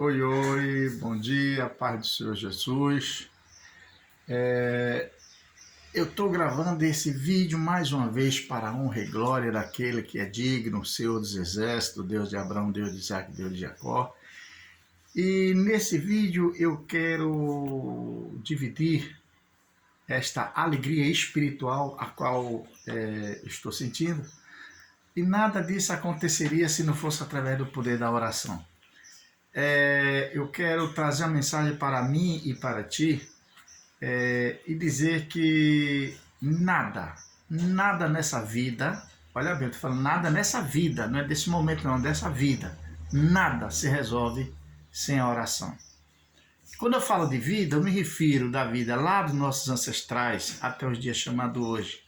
Oi, oi, bom dia, paz do Senhor Jesus. Eu estou gravando esse vídeo mais uma vez para a honra e glória daquele que é digno, o Senhor dos Exércitos, Deus de Abraão, Deus de Isaac, Deus de Jacó. E nesse vídeo eu quero dividir esta alegria espiritual a qual estou sentindo. E nada disso aconteceria se não fosse através do poder da oração. Eu quero trazer uma mensagem para mim e para ti, e dizer que nada nessa vida, olha bem, eu estou falando nada nessa vida, não é desse momento não, dessa vida, nada se resolve sem a oração. Quando eu falo de vida, eu me refiro da vida lá dos nossos ancestrais até os dias chamados hoje.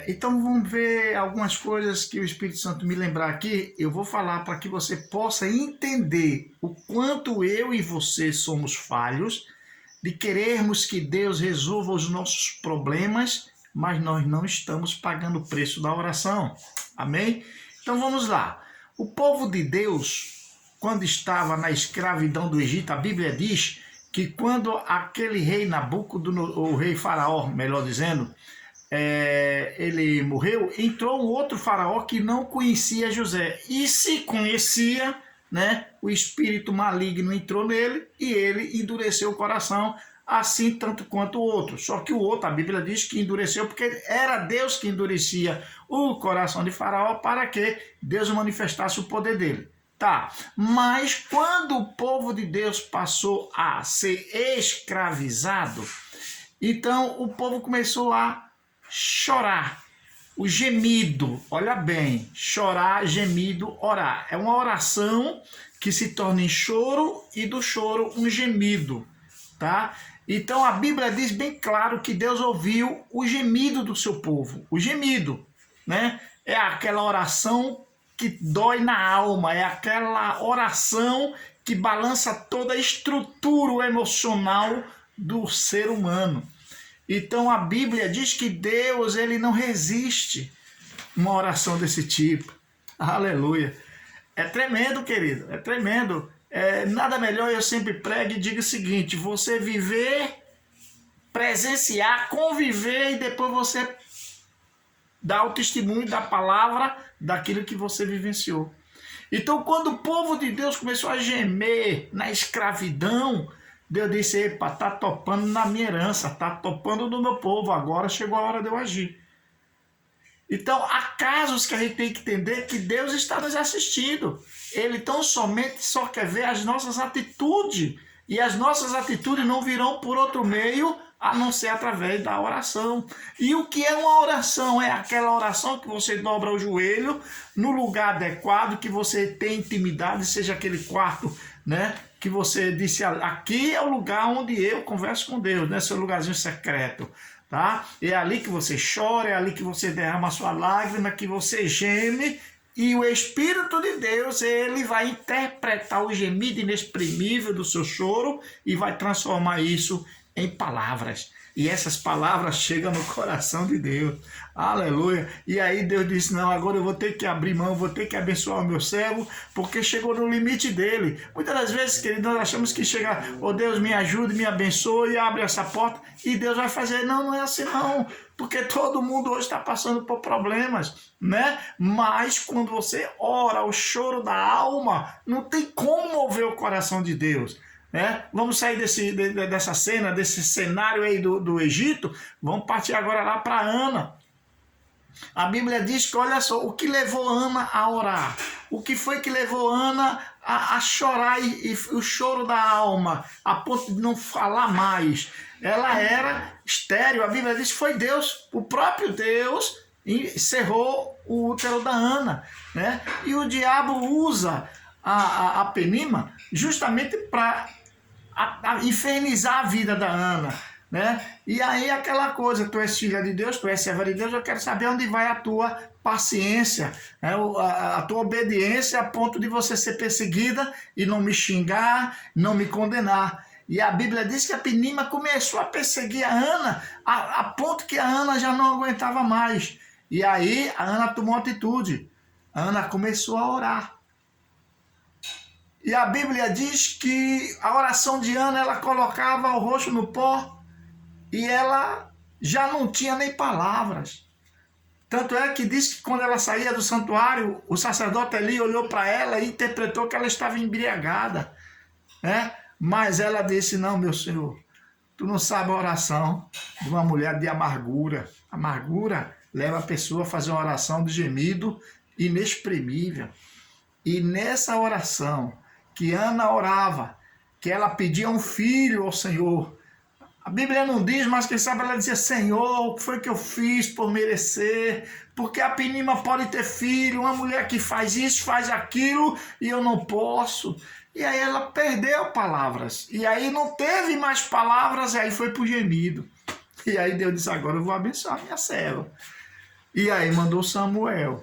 Então vamos ver algumas coisas que o Espírito Santo me lembrar aqui, eu vou falar para que você possa entender o quanto eu e você somos falhos, de querermos que Deus resolva os nossos problemas, mas nós não estamos pagando o preço da oração. Amém? Então vamos lá. O povo de Deus, quando estava na escravidão do Egito, a Bíblia diz que quando aquele rei Nabucodonosor, o rei Faraó, melhor dizendo, ele morreu, entrou um outro faraó que não conhecia José. E se conhecia, né, o espírito maligno entrou nele e ele endureceu o coração, assim tanto quanto o outro. Só que o outro, a Bíblia diz que endureceu porque era Deus que endurecia o coração de Faraó para que Deus manifestasse o poder dele. Tá, mas quando o povo de Deus passou a ser escravizado, então o povo começou a chorar, o gemido, olha bem, chorar, gemido, orar. É uma oração que se torna em choro e do choro um gemido, tá? Então a Bíblia diz bem claro que Deus ouviu o gemido do seu povo, o gemido, né? É aquela oração que dói na alma, é aquela oração que balança toda a estrutura emocional do ser humano. Então a Bíblia diz que Deus, ele não resiste uma oração desse tipo. Aleluia. É tremendo, querido, é tremendo. Nada melhor, eu sempre prego e digo o seguinte: você viver, presenciar, conviver e depois você dar o testemunho da palavra daquilo que você vivenciou. Então, quando o povo de Deus começou a gemer na escravidão, Deus disse: epa, tá topando na minha herança, tá topando no meu povo, agora chegou a hora de eu agir. Então, há casos que a gente tem que entender que Deus está nos assistindo. Ele tão somente só quer ver as nossas atitudes. E as nossas atitudes não virão por outro meio a não ser através da oração. E o que é uma oração? É aquela oração que você dobra o joelho no lugar adequado, que você tem intimidade, seja aquele quarto, né? Que você disse, aqui é o lugar onde eu converso com Deus, né? Seu lugarzinho secreto. Tá? É ali que você chora, é ali que você derrama a sua lágrima, que você geme, e o Espírito de Deus, ele vai interpretar o gemido inexprimível do seu choro e vai transformar isso em palavras. E essas palavras chegam no coração de Deus. Aleluia. E aí Deus disse: não, agora eu vou ter que abrir mão, vou ter que abençoar o meu servo, porque chegou no limite dele. Muitas das vezes, querido, nós achamos que chega: oh Deus, me ajude, me abençoe, abre essa porta, e Deus vai fazer. Não, não é assim não, porque todo mundo hoje está passando por problemas, né? Mas quando você ora, o choro da alma, não tem como mover o coração de Deus. Vamos sair dessa cena, desse cenário aí do Egito, vamos partir agora lá para Ana. A Bíblia diz que, olha só, o que levou Ana a orar, o que foi que levou Ana a chorar e o choro da alma, a ponto de não falar mais. Ela era estéril, a Bíblia diz que foi Deus, o próprio Deus, encerrou o útero da Ana, né? E o diabo usa a Penina justamente para infernizar a vida da Ana, né? E aí aquela coisa: tu és filha de Deus, tu és serva de Deus, eu quero saber onde vai a tua paciência, né? a tua obediência, a ponto de você ser perseguida e não me xingar, não me condenar. E a Bíblia diz que a Penina começou a perseguir a Ana, a ponto que a Ana já não aguentava mais. E aí a Ana tomou atitude, a Ana começou a orar. E a Bíblia diz que a oração de Ana, ela colocava o rosto no pó e ela já não tinha nem palavras. Tanto é que diz que quando ela saía do santuário, o sacerdote ali olhou para ela e interpretou que ela estava embriagada, né? Mas ela disse: não, meu Senhor, tu não sabe a oração de uma mulher de amargura. Amargura leva a pessoa a fazer uma oração de gemido inexprimível. E nessa oração que Ana orava, que ela pedia um filho ao Senhor, a Bíblia não diz, mas quem sabe ela dizia: Senhor, o que foi que eu fiz por merecer? Porque a Penina pode ter filho, uma mulher que faz isso, faz aquilo, e eu não posso. E aí ela perdeu palavras. E aí não teve mais palavras, e aí foi pro gemido. E aí Deus disse: agora eu vou abençoar minha serva. E aí mandou Samuel,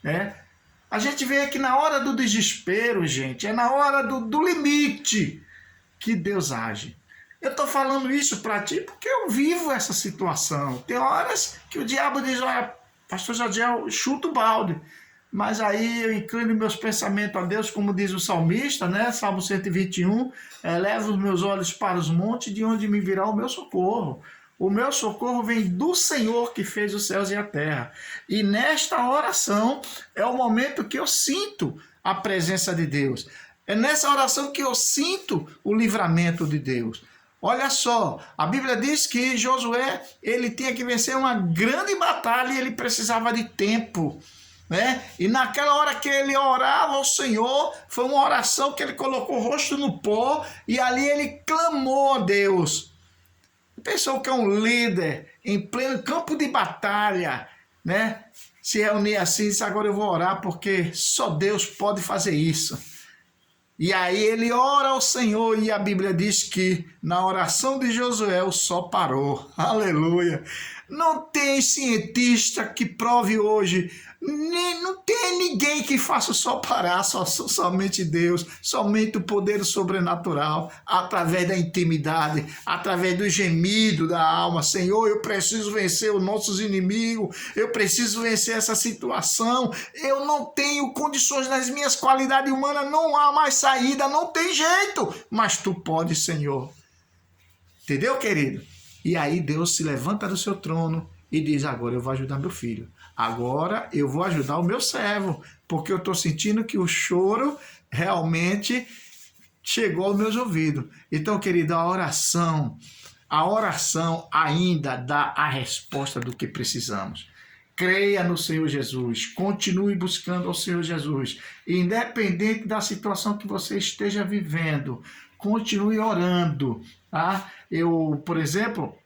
né? A gente vê que na hora do desespero, gente, é na hora do limite que Deus age. Eu estou falando isso para ti porque eu vivo essa situação. Tem horas que o diabo diz: olha, pastor Jadiel, chuta o balde. Mas aí eu inclino meus pensamentos a Deus, como diz o salmista, né? Salmo 121, elevo os meus olhos para os montes, de onde me virá o meu socorro. O meu socorro vem do Senhor que fez os céus e a terra. E nesta oração é o momento que eu sinto a presença de Deus. É nessa oração que eu sinto o livramento de Deus. Olha só, a Bíblia diz que Josué, ele tinha que vencer uma grande batalha e ele precisava de tempo, né? E naquela hora que ele orava ao Senhor, foi uma oração que ele colocou o rosto no pó e ali ele clamou a Deus. Pensou que é um líder em pleno campo de batalha, né? Se reunir assim e disse: agora eu vou orar porque só Deus pode fazer isso. E aí ele ora ao Senhor e a Bíblia diz que na oração de Josué o sol parou. Aleluia! Não tem cientista que prove hoje, não tem ninguém que faça o sol parar, somente Deus, somente o poder sobrenatural, através da intimidade, através do gemido da alma. Senhor, eu preciso vencer os nossos inimigos, eu preciso vencer essa situação, eu não tenho condições nas minhas qualidades humanas, não há mais saída, não tem jeito, mas tu podes, Senhor. Entendeu, querido? E aí Deus se levanta do seu trono e diz: agora eu vou ajudar meu filho. Agora eu vou ajudar o meu servo, porque eu estou sentindo que o choro realmente chegou aos meus ouvidos. Então, querido, a oração ainda dá a resposta do que precisamos. Creia no Senhor Jesus, continue buscando ao Senhor Jesus, independente da situação que você esteja vivendo, continue orando, tá? Eu, por exemplo,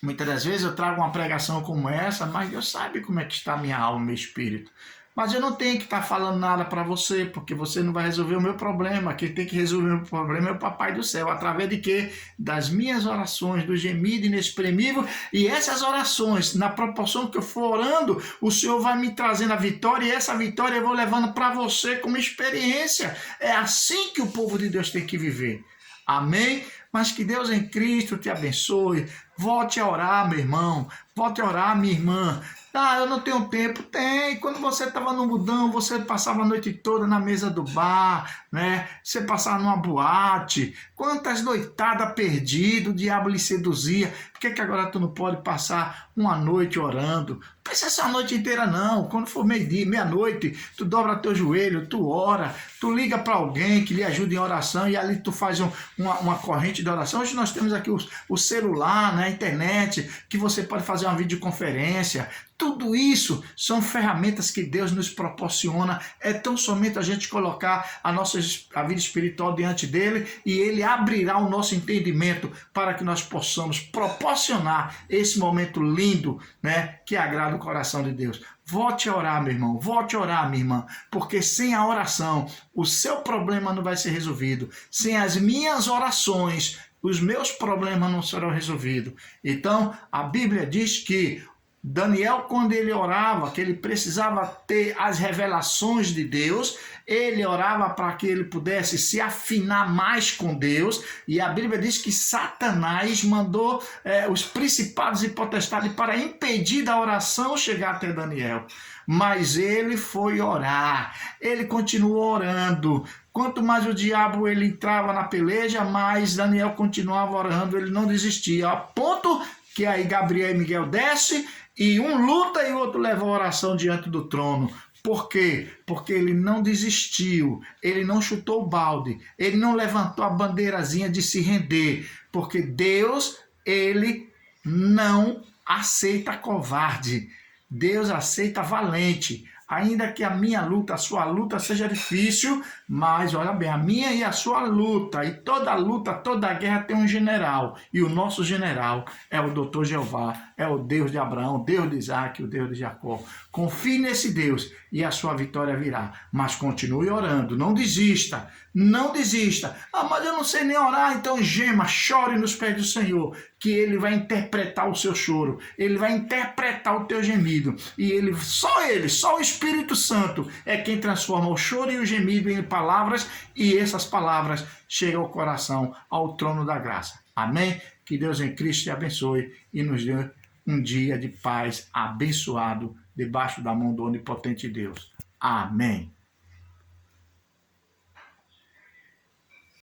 muitas das vezes eu trago uma pregação como essa, mas Deus sabe como é que está a minha alma, meu espírito. Mas eu não tenho que estar falando nada para você, porque você não vai resolver o meu problema. Quem tem que resolver o meu problema é o Papai do Céu. Através de quê? Das minhas orações, do gemido inexprimível. E essas orações, na proporção que eu for orando, o Senhor vai me trazendo a vitória. E essa vitória eu vou levando para você como experiência. É assim que o povo de Deus tem que viver. Amém? Mas que Deus em Cristo te abençoe. Volte a orar, meu irmão. Volte a orar, minha irmã. Ah, eu não tenho tempo. Tem. Quando você estava no mudão, você passava a noite toda na mesa do bar, né? Você passava numa boate. Quantas noitadas perdidas, o diabo lhe seduzia. Por que agora tu não pode passar uma noite orando? Não precisa ser a noite inteira, não. Quando for meio-dia, meia-noite, tu dobra teu joelho, tu ora, tu liga para alguém que lhe ajude em oração e ali tu faz uma corrente de oração. Hoje nós temos aqui o celular, né, a internet, que você pode fazer uma videoconferência. Tudo isso são ferramentas que Deus nos proporciona. É tão somente a gente colocar a vida espiritual diante dele e ele abrirá o nosso entendimento para que nós possamos proporcionar esse momento lindo, né, que agrada o coração de Deus. Volte a orar, meu irmão, volte a orar, minha irmã, porque sem a oração o seu problema não vai ser resolvido. Sem as minhas orações, os meus problemas não serão resolvidos. Então, a Bíblia diz que Daniel, quando ele orava, que ele precisava ter as revelações de Deus, ele orava para que ele pudesse se afinar mais com Deus, e a Bíblia diz que Satanás mandou os principados e potestades para impedir da oração chegar até Daniel. Mas ele foi orar, ele continuou orando. Quanto mais o diabo ele entrava na peleja, mais Daniel continuava orando, ele não desistia, a ponto que aí Gabriel e Miguel descem, e um luta e o outro leva a oração diante do trono. Por quê? Porque ele não desistiu, ele não chutou o balde, ele não levantou a bandeirazinha de se render, porque Deus, ele não aceita covarde, Deus aceita valente. Ainda que a minha luta, a sua luta seja difícil, mas olha bem, a minha e a sua luta, e toda luta, toda guerra tem um general, e o nosso general é o Doutor Jeová, é o Deus de Abraão, o Deus de Isaac, o Deus de Jacó. Confie nesse Deus e a sua vitória virá, mas continue orando, não desista, não desista. Ah, mas eu não sei nem orar, então gema, chore nos pés do Senhor, que Ele vai interpretar o seu choro, Ele vai interpretar o teu gemido, e só o Espírito Santo é quem transforma o choro e o gemido em palavras, e essas palavras chegam ao coração, ao trono da graça. Amém? Que Deus em Cristo te abençoe e nos dê um dia de paz abençoado debaixo da mão do onipotente Deus. Amém.